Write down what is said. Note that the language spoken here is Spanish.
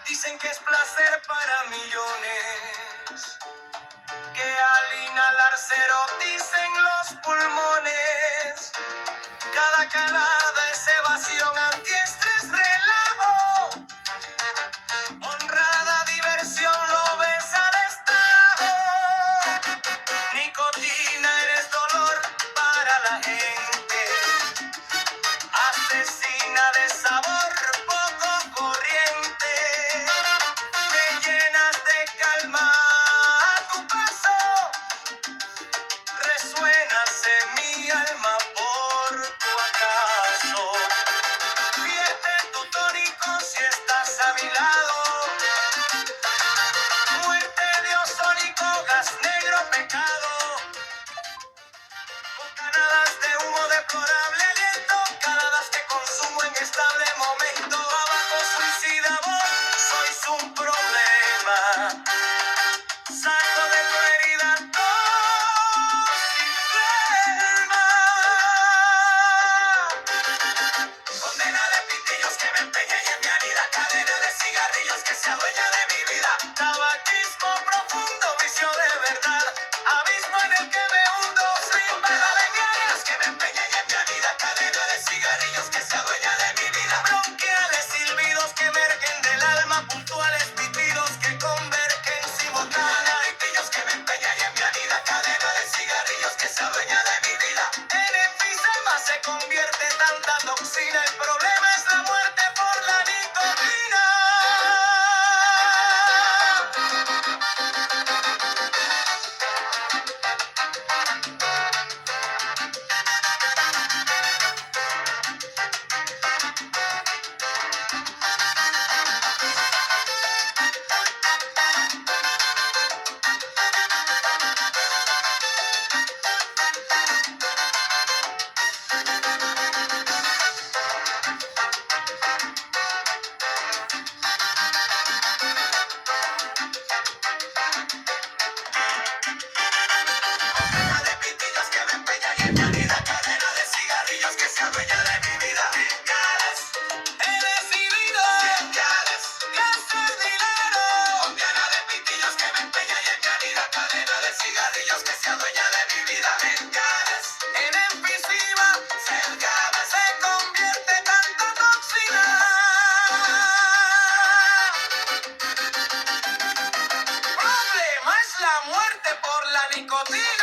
Dicen que es placer para millones, que al inhalar se eroticen los pulmones. Cada calada es evasión, antiestrés, relajo. Honrada diversión, lo ves a destajo. Nicotina, eres dolor para la gente. Asesina de sabor, poco corriente. Me llenas de calma a tu paso. Resuenas en mi alma por tu acaso. Vierte tu tónico si estás a mi lado. Muerte diosónico, gas negro, pecado. Bocanadas de humo, deplorable aliento. Caladas que consumo en estable momento. Abajo suicida voz, sois un problema. Saco de tu herida sin flema. Condena de pitillos que me empeñe y en mi herida. Cadena de cigarrillos que se adueña de mi vida. Tabaquismo profundo, vicio de verdad. Abismo en el que me hundo sin verdad de mi heridas que me empeñe y en mi herida. Cadena de cigarrillos que se adueña de mi vida. Bronquiales silbidos que emergen del alma. Puntuales pitidos que convergen simultáneos. Pitillos que me empeña y en mi herida. Cadena de cigarrillos que se adueña de mi vida. En enfisema se convierte tanta toxina. El problema es la muerte por la nicotina. Cadena de pitillos que me empeña y en mi herida. Cadena de cigarrillos que se adueña de mi vida. He decidido que hacer dinero. Condena de pitillos que me empeña y en mi herida. Cadena de cigarrillos que se adueña de mi vida. En enfisema se convierte tanta toxina. Problema es la muerte por la nicotina.